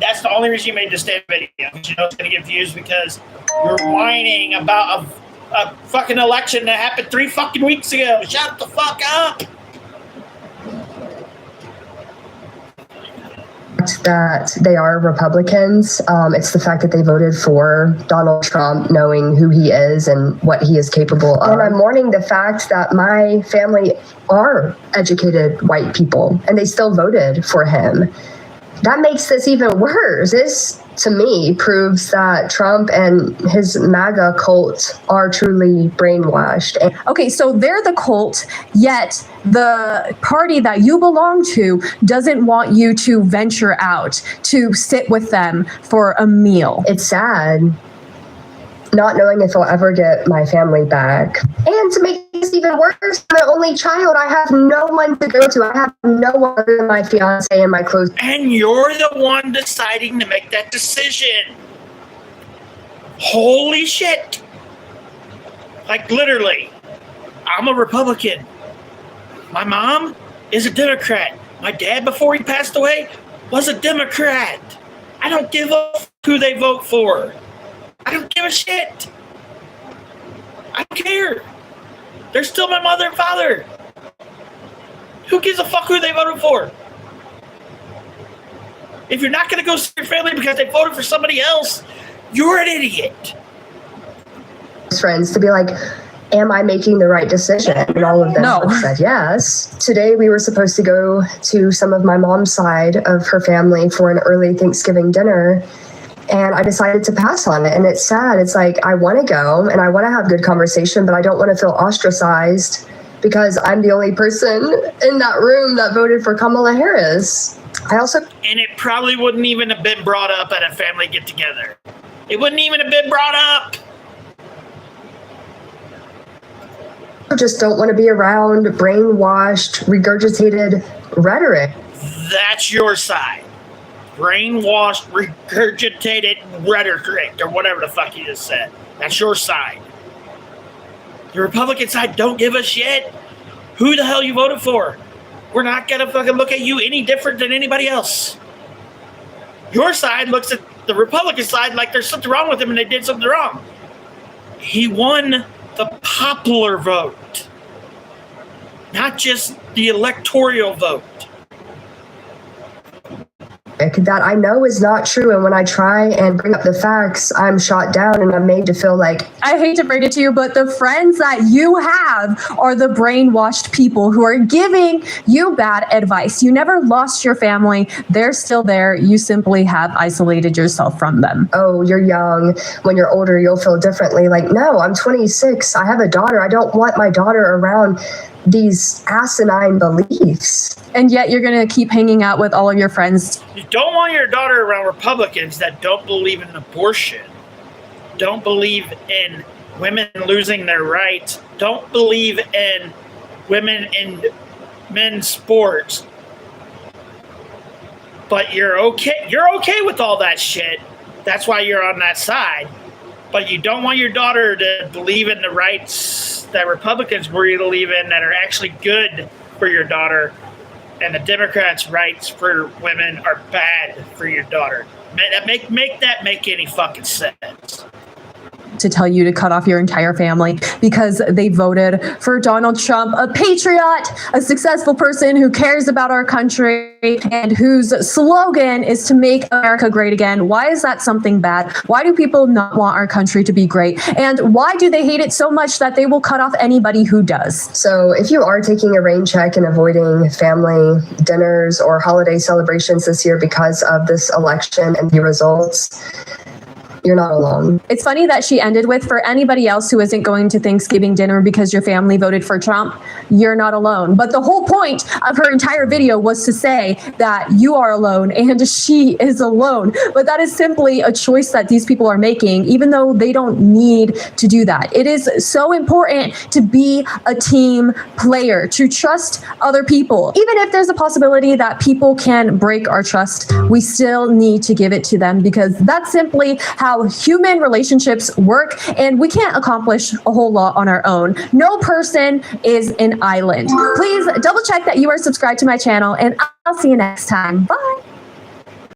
That's the only reason you made this damn video. Because you know it's going to get views because you're whining about a fucking election that happened 3 fucking weeks ago. Shut the fuck up. That they are Republicans. It's the fact that they voted for Donald Trump knowing who he is and what he is capable of. And I'm mourning the fact that my family are educated white people and they still voted for him. That makes this even worse. This, to me, proves that Trump and his MAGA cult are truly brainwashed. Okay, so they're the cult, yet the party that you belong to doesn't want you to venture out to sit with them for a meal. It's sad not knowing if I'll ever get my family back. And to make this even worse, I'm the only child. I have no one to go to. I have no one other than my fiance and my close. And you're the one deciding to make that decision. Holy shit. Like literally, I'm a Republican. My mom is a Democrat. My dad, before he passed away, was a Democrat. I don't give a f- who they vote for. I don't give a shit. I don't care. They're still my mother and father. Who gives a fuck who they voted for? If you're not going to go see your family because they voted for somebody else, you're an idiot. Friends to be like, am I making the right decision? And all of them said yes. Today we were supposed to go to some of my mom's side of her family for an early Thanksgiving dinner. And I decided to pass on it. And it's sad. It's like, I want to go and I want to have good conversation, but I don't want to feel ostracized because I'm the only person in that room that voted for Kamala Harris. And it probably wouldn't even have been brought up at a family get together. It wouldn't even have been brought up. I just don't want to be around brainwashed, regurgitated rhetoric. That's your side. Brainwashed, regurgitated rhetoric, or whatever the fuck you just said. That's your side. The Republican side don't give a shit who the hell you voted for. We're not gonna fucking look at you any different than anybody else. Your side looks at the Republican side like there's something wrong with him and they did something wrong. He won the popular vote, not just the electoral vote. That I know is not true, and when I try and bring up the facts, I'm shot down and I'm made to feel like, I hate to break it to you, but the friends that you have are the brainwashed people who are giving you bad advice. You never lost your family. They're still there. You simply have isolated yourself from them. Oh, you're young. When you're older, you'll feel differently. Like, no, I'm 26. I have a daughter. I don't want my daughter around these asinine beliefs. And yet you're going to keep hanging out with all of your friends. You don't want your daughter around Republicans that don't believe in abortion, don't believe in women losing their rights, don't believe in women in men's sports. But you're okay with all that shit. That's why you're on that side. But you don't want your daughter to believe in the rights that Republicans believe in that are actually good for your daughter, and the Democrats' rights for women are bad for your daughter. Make that make any fucking sense. To tell you to cut off your entire family because they voted for Donald Trump, a patriot, a successful person who cares about our country and whose slogan is to make America great again. Why is that something bad? Why do people not want our country to be great? And why do they hate it so much that they will cut off anybody who does? So if you are taking a rain check and avoiding family dinners or holiday celebrations this year because of this election and the results, you're not alone. It's funny that she ended with, for anybody else who isn't going to Thanksgiving dinner because your family voted for Trump, you're not alone. But the whole point of her entire video was to say that you are alone and she is alone. But that is simply a choice that these people are making, even though they don't need to do that. It is so important to be a team player, to trust other people. Even if there's a possibility that people can break our trust, we still need to give it to them because that's simply how human relationships work, and we can't accomplish a whole lot on our own. No person is an island. Please double check that you are subscribed to my channel, and I'll see you next time. Bye.